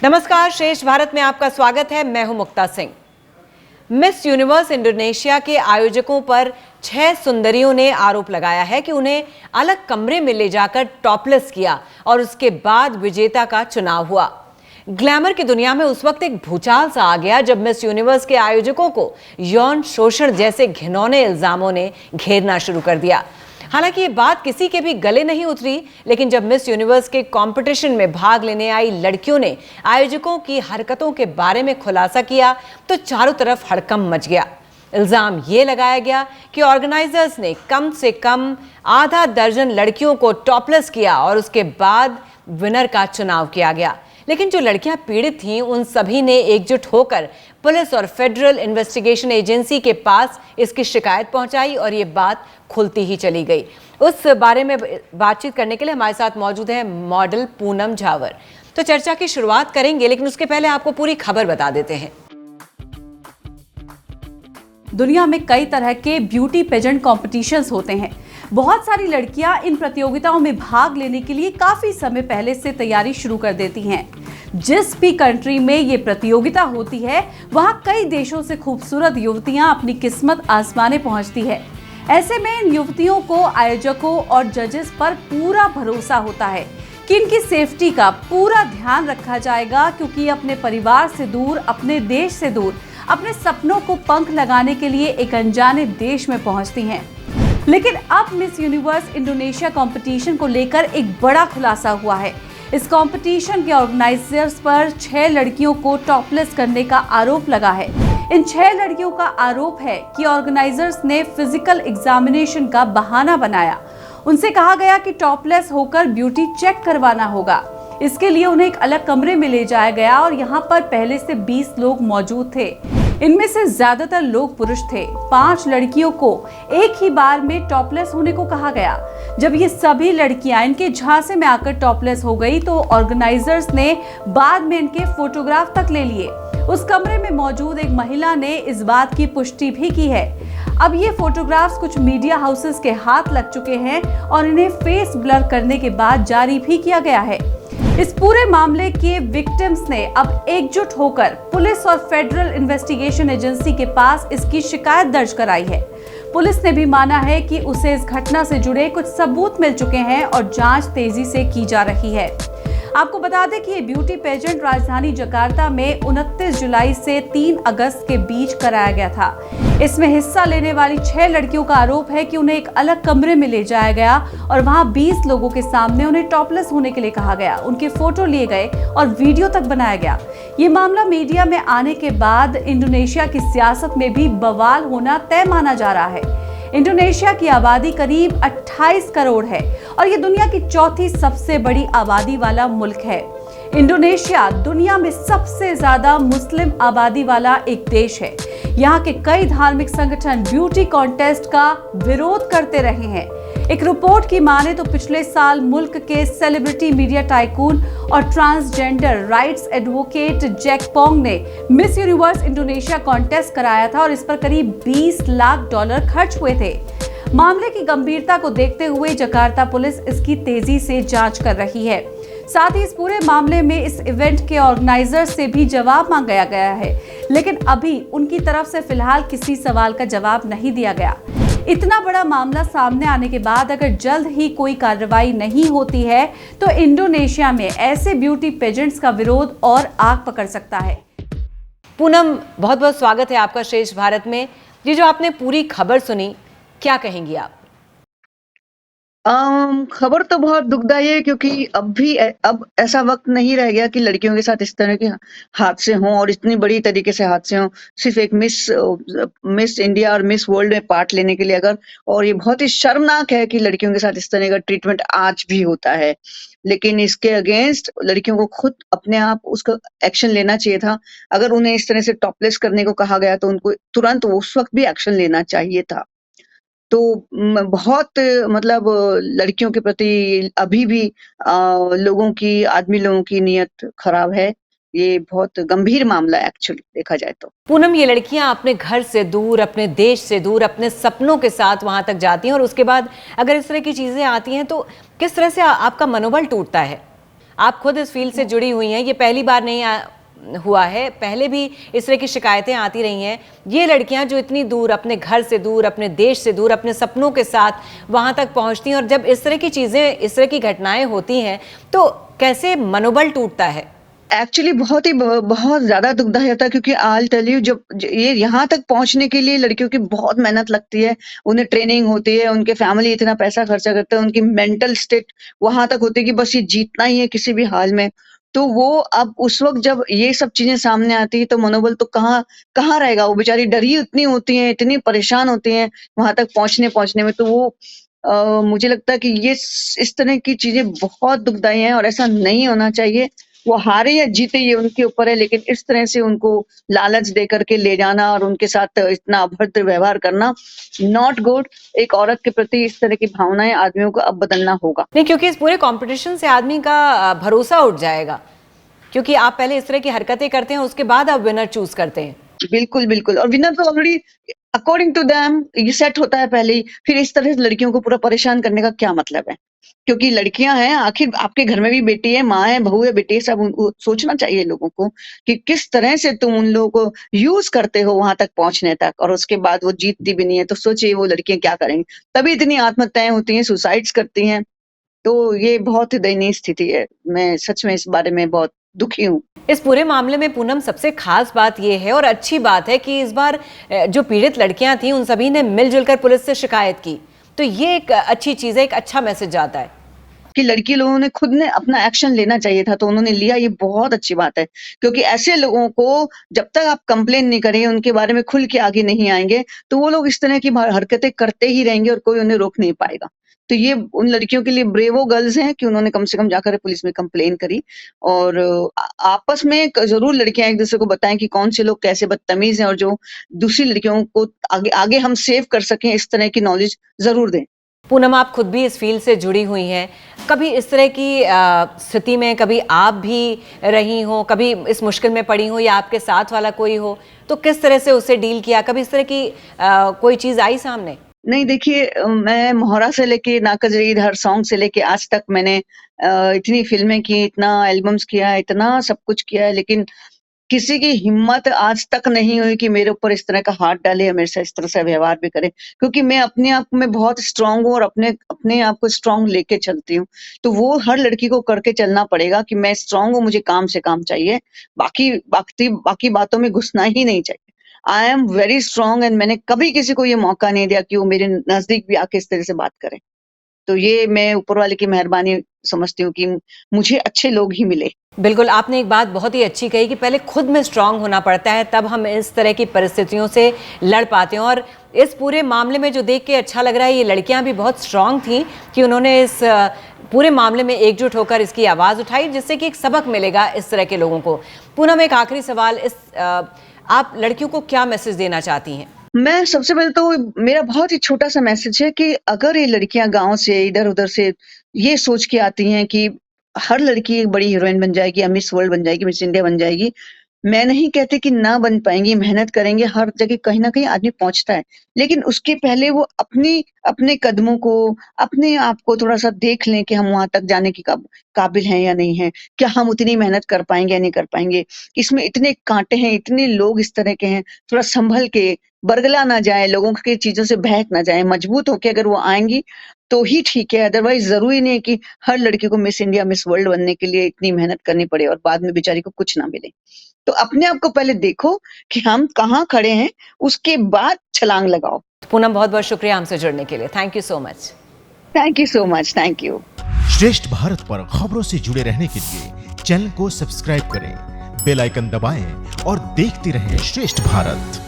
नमस्कार, श्रेष्ठ भारत में आपका स्वागत है। मैं हूं मुक्ता सिंह। मिस यूनिवर्स इंडोनेशिया के आयोजकों पर 6 सुंदरियों ने आरोप लगाया है कि उन्हें अलग कमरे में ले जाकर टॉपलेस किया और उसके बाद विजेता का चुनाव हुआ। ग्लैमर की दुनिया में उस वक्त एक भूचाल सा आ गया जब मिस यूनिवर्स के आयोजकों को यौन शोषण जैसे घिनौने इल्जामों ने घेरना शुरू कर दिया। हालांकि ये बात किसी के भी गले नहीं उतरी, लेकिन जब मिस यूनिवर्स के कंपटीशन में भाग लेने आई लड़कियों ने आयोजकों की हरकतों के बारे में खुलासा किया तो चारों तरफ हड़कंप मच गया। इल्जाम ये लगाया गया कि ऑर्गेनाइजर्स ने कम से कम आधा दर्जन लड़कियों को टॉपलेस किया और उसके बाद विनर का चुनाव किया गया। लेकिन जो लड़कियां पीड़ित थीं, उन सभी ने एकजुट होकर पुलिस और फेडरल इन्वेस्टिगेशन एजेंसी के पास इसकी शिकायत पहुंचाई और ये बात खुलती ही चली गई। उस बारे में बातचीत करने के लिए हमारे साथ मौजूद है मॉडल पूनम झावर। तो चर्चा की शुरुआत करेंगे, लेकिन उसके पहले आपको पूरी खबर बता देते हैं। दुनिया में कई तरह के ब्यूटी पेजेंट कॉम्पिटिशन्स होते हैं। बहुत सारी लड़कियां इन प्रतियोगिताओं में भाग लेने के लिए काफी समय पहले से तैयारी शुरू कर देती हैं। जिस भी कंट्री में ये प्रतियोगिता होती है, वहां कई देशों से खूबसूरत युवतियां अपनी किस्मत आजमाने पहुंचती है। ऐसे में इन युवतियों को आयोजकों और जजेस पर पूरा भरोसा होता है कि इनकी सेफ्टी का पूरा ध्यान रखा जाएगा, क्योंकि अपने परिवार से दूर, अपने देश से दूर, अपने सपनों को पंख लगाने के लिए एक अनजाने देश में पहुंचती हैं। लेकिन अब मिस यूनिवर्स इंडोनेशिया कंपटीशन को लेकर एक बड़ा खुलासा हुआ है। इस कंपटीशन के ऑर्गेनाइजर्स पर 6 लड़कियों को टॉपलेस करने का आरोप लगा है। इन 6 लड़कियों का आरोप है कि ऑर्गेनाइजर्स ने फिजिकल एग्जामिनेशन का बहाना बनाया। उनसे कहा गया कि टॉपलेस होकर ब्यूटी चेक करवाना होगा। इसके लिए उन्हें एक अलग कमरे में ले जाया गया और यहाँ पर पहले से 20 लोग मौजूद थे। इनमें से ज्यादातर लोग पुरुष थे। 5 लड़कियों को एक ही बार में टॉपलेस होने को कहा गया। जब ये सभी लड़कियां इनके झांसे में आकर टॉपलेस हो गई तो ऑर्गेनाइजर्स ने बाद में इनके फोटोग्राफ तक ले लिए। उस कमरे में मौजूद एक महिला ने इस बात की पुष्टि भी की है। अब ये फोटोग्राफ्स कुछ मीडिया हाउसेस के हाथ लग चुके हैं और इन्हें फेस ब्लर करने के बाद जारी भी किया गया है। इस पूरे मामले के विक्टिम्स ने अब एकजुट होकर पुलिस और फेडरल इन्वेस्टिगेशन एजेंसी के पास इसकी शिकायत दर्ज कराई है। पुलिस ने भी माना है कि उसे इस घटना से जुड़े कुछ सबूत मिल चुके हैं और जांच तेजी से की जा रही है। आपको बता दें कि ये ब्यूटी पेजेंट राजधानी जकार्ता में 29 जुलाई से 3 अगस्त के बीच कराया गया था। इसमें हिस्सा लेने वाली 6 लड़कियों का आरोप है कि उन्हें एक अलग कमरे में ले जाया गया और वहां 20 लोगों के सामने उन्हें टॉपलेस होने के लिए कहा गया। उनके फोटो लिए गए और वीडियो तक बनाया गया। ये मामला मीडिया में आने के बाद इंडोनेशिया की सियासत में भी बवाल होना तय माना जा रहा है। इंडोनेशिया की आबादी करीब 28 करोड़ है और ये दुनिया की चौथी सबसे बड़ी आबादी वाला मुल्क है। इंडोनेशिया दुनिया में सबसे ज्यादा मुस्लिम आबादी वाला एक देश है। यहाँ के कई धार्मिक संगठन ब्यूटी कॉन्टेस्ट का विरोध करते रहे हैं। एक रिपोर्ट की माने तो पिछले साल मुल्क के सेलिब्रिटी मीडिया टाइकून और transgender rights advocate Jakkaphong ने मिस यूनिवर्स इंडोनेशिया कॉन्टेस्ट कराया था और इस पर करीब $20 लाख खर्च हुए थे। मामले की गंभीरता को देखते हुए जकार्ता पुलिस इसकी तेजी से जांच कर रही है। साथ ही इस पूरे मामले में इस इवेंट के ऑर्गेनाइजर से भी जवाब मांगा गया है, लेकिन अभी उनकी तरफ से फिलहाल किसी सवाल का जवाब नहीं दिया गया। इतना बड़ा मामला सामने आने के बाद अगर जल्द ही कोई कार्रवाई नहीं होती है तो इंडोनेशिया में ऐसे ब्यूटी पेजेंट्स का विरोध और आग पकड़ सकता है। पूनम, बहुत बहुत स्वागत है आपका श्रेष्ठ भारत में। ये जो आपने पूरी खबर सुनी, क्या कहेंगी आप? खबर तो बहुत दुखदाई है, क्योंकि अब ऐसा वक्त नहीं रह गया कि लड़कियों के साथ इस तरह के हादसे हों और इतनी बड़ी तरीके से हादसे हों। सिर्फ एक मिस इंडिया और मिस वर्ल्ड में पार्ट लेने के लिए और ये बहुत ही शर्मनाक है कि लड़कियों के साथ इस तरह का ट्रीटमेंट आज भी होता है। लेकिन इसके अगेंस्ट लड़कियों को खुद अपने आप उसका एक्शन लेना चाहिए था। अगर उन्हें इस तरह से टॉपलेस करने को कहा गया तो उनको तुरंत उस वक्त भी एक्शन लेना चाहिए था। तो बहुत मतलब लड़कियों के प्रति अभी भी आदमी लोगों की नीयत खराब है। ये बहुत गंभीर मामला है एक्चुअली देखा जाए तो। पूनम, ये लड़कियां अपने घर से दूर, अपने देश से दूर, अपने सपनों के साथ वहां तक जाती हैं और उसके बाद अगर इस तरह की चीजें आती हैं तो किस तरह से आपका मनोबल टूटता है? आप खुद इस फील्ड से जुड़ी हुई हैं, ये पहली बार नहीं हुआ है, पहले भी इस तरह की शिकायतें आती रही हैं। ये लड़कियां जो इतनी दूर, अपने घर से दूर, अपने देश से दूर, अपने सपनों के साथ वहां तक पहुंचती हैं, और जब इस तरह की चीजें, इस तरह की घटनाएं होती हैं तो कैसे मनोबल टूटता है। एक्चुअली बहुत ज्यादा दुखदायक होता है, क्योंकि आई टेल यू, जब ये यहाँ तक पहुंचने के लिए लड़कियों की बहुत मेहनत लगती है, उन्हें ट्रेनिंग होती है, उनके फैमिली इतना पैसा खर्चा करते हैं, उनकी मेंटल स्टेट वहां तक होती है कि बस ये जीतना ही है किसी भी हाल में। तो वो अब उस वक्त जब ये सब चीजें सामने आती है तो मनोबल तो कहाँ कहाँ रहेगा। वो बेचारी डरी इतनी होती हैं, इतनी परेशान होती हैं वहां तक पहुंचने में। तो वो मुझे लगता है कि ये इस तरह की चीजें बहुत दुखदाई हैं और ऐसा नहीं होना चाहिए। वो हारे या जीते ये उनके ऊपर है, लेकिन इस तरह से उनको लालच दे करके ले जाना और उनके साथ इतना अभद्र व्यवहार करना नॉट गुड। एक औरत के प्रति इस तरह की भावनाएं आदमियों को अब बदलना होगा। नहीं, क्योंकि इस पूरे कंपटीशन से आदमी का भरोसा उठ जाएगा, क्योंकि आप पहले इस तरह की हरकतें करते हैं, उसके बाद आप विनर चूज करते हैं। बिल्कुल बिल्कुल, और विनर तो ऑलरेडी अकॉर्डिंग टू देम ये सेट होता है पहले ही। फिर इस तरह से लड़कियों को पूरा परेशान करने का क्या मतलब है? क्योंकि लड़कियां हैं, आखिर आपके घर में भी बेटी है, माँ है, बहू है, बेटी है, सब उनको सोचना चाहिए लोगों को कि किस तरह से तुम उन लोगों को यूज करते हो वहां तक पहुंचने तक, और उसके बाद वो जीतती भी नहीं है। तो सोचिए वो लड़कियां क्या करेंगी। तभी इतनी आत्महत्याएं होती हैं, सुसाइड्स करती हैं। तो ये बहुत ही दयनीय स्थिति है। मैं सच में इस बारे में बहुत दुखी हूँ। इस पूरे मामले में पूनम, सबसे खास बात यह है और अच्छी बात है कि इस बार जो पीड़ित लड़कियां थीं उन सभी ने मिलजुल कर पुलिस से शिकायत की। तो ये एक अच्छी चीज है, एक अच्छा मैसेज जाता है कि लड़की लोगों ने खुद ने अपना एक्शन लेना चाहिए था, तो उन्होंने लिया। ये बहुत अच्छी बात है, क्योंकि ऐसे लोगों को जब तक आप कंप्लेन नहीं करेंगे, उनके बारे में खुल के आगे नहीं आएंगे, तो वो लोग इस तरह की हरकतें करते ही रहेंगे और कोई उन्हें रोक नहीं पाएगा। तो ये उन लड़कियों के लिए ब्रेवो गर्ल्स हैं कि उन्होंने कम से कम जाकर पुलिस में कंप्लेन करी। और आपस में जरूर लड़कियां एक दूसरे को बताएं कि कौन से लोग कैसे बदतमीज हैं, और जो दूसरी लड़कियों को आगे आगे हम सेव कर सकें, इस तरह की नॉलेज जरूर दें। पूनम, आप खुद भी इस फील्ड से जुड़ी हुई हैं, कभी इस तरह की स्थिति में कभी आप भी रही हो, कभी इस मुश्किल में पड़ी हो या आपके साथ वाला कोई हो, तो किस तरह से उससे डील किया? कभी इस तरह की कोई चीज आई सामने? नहीं, देखिए, मैं मोहरा से लेके नाकज ईद हर सॉन्ग से लेके आज तक मैंने इतनी फिल्में की, इतना एल्बम्स किया, इतना सब कुछ किया है, लेकिन किसी की हिम्मत आज तक नहीं हुई कि मेरे ऊपर इस तरह का हाथ डाले या मेरे से इस तरह से व्यवहार भी करे। क्योंकि मैं अपने आप में बहुत स्ट्रांग हूँ और अपने अपने आप को स्ट्रांग लेके चलती हूँ। तो वो हर लड़की को करके चलना पड़ेगा कि मैं स्ट्रांग हूँ, मुझे काम से काम चाहिए, बाकी बातों में घुसना ही नहीं चाहिए। I am very strong, and मैंने कभी किसी को ये मौका नहीं दिया कि वो मेरे नजदीक भी आके इस तरह से बात करे। तो ये मैं ऊपर वाले की मेहरबानी समझती हूँ कि मुझे अच्छे लोग ही मिले। बिल्कुल, आपने एक बात बहुत ही अच्छी कही कि पहले खुद में स्ट्रांग होना पड़ता है, तब हम इस तरह की परिस्थितियों से लड़ पाते हैं। और इस पूरे मामले में जो देख के अच्छा लग रहा है, ये लड़कियां भी बहुत स्ट्रांग थीं कि उन्होंने इस पूरे मामले में एकजुट होकर इसकी आवाज़ उठाई, जिससे कि एक सबक मिलेगा इस तरह के लोगों को। पूनम, एक आखिरी सवाल, आप लड़कियों को क्या मैसेज देना चाहती हैं? मैं सबसे पहले तो मेरा बहुत ही छोटा सा मैसेज है कि अगर ये लड़कियां गांव से इधर उधर से ये सोच के आती हैं कि हर लड़की एक बड़ी हीरोइन बन जाएगी या मिस वर्ल्ड बन जाएगी, मिस इंडिया बन जाएगी, मैं नहीं कहती कि ना बन पाएंगी, मेहनत करेंगे, हर जगह कहीं ना कहीं आदमी पहुंचता है। लेकिन उसके पहले वो अपने कदमों को, अपने आप को थोड़ा सा देख लें कि हम वहां तक जाने की काबिल हैं या नहीं हैं, क्या हम उतनी मेहनत कर पाएंगे या नहीं कर पाएंगे। इसमें इतने कांटे हैं, इतने लोग इस तरह के हैं, थोड़ा संभल के, बरगला ना जाए, लोगों की चीजों से बहक ना जाए, मजबूत होके अगर वो आएंगी तो ही ठीक है। अदरवाइज जरूरी नहीं है कि हर लड़की को मिस इंडिया, मिस वर्ल्ड बनने के लिए इतनी मेहनत करनी पड़े और बाद में बेचारी को कुछ ना मिले। तो अपने आप को पहले देखो कि हम कहाँ खड़े हैं, उसके बाद छलांग लगाओ। पूनम, बहुत बहुत शुक्रिया हमसे जुड़ने के लिए। Thank you so much. Thank you so much. Thank you. श्रेष्ठ भारत पर खबरों से जुड़े रहने के लिए चैनल को सब्सक्राइब करें, बेल आइकन दबाएं और देखते रहें श्रेष्ठ भारत।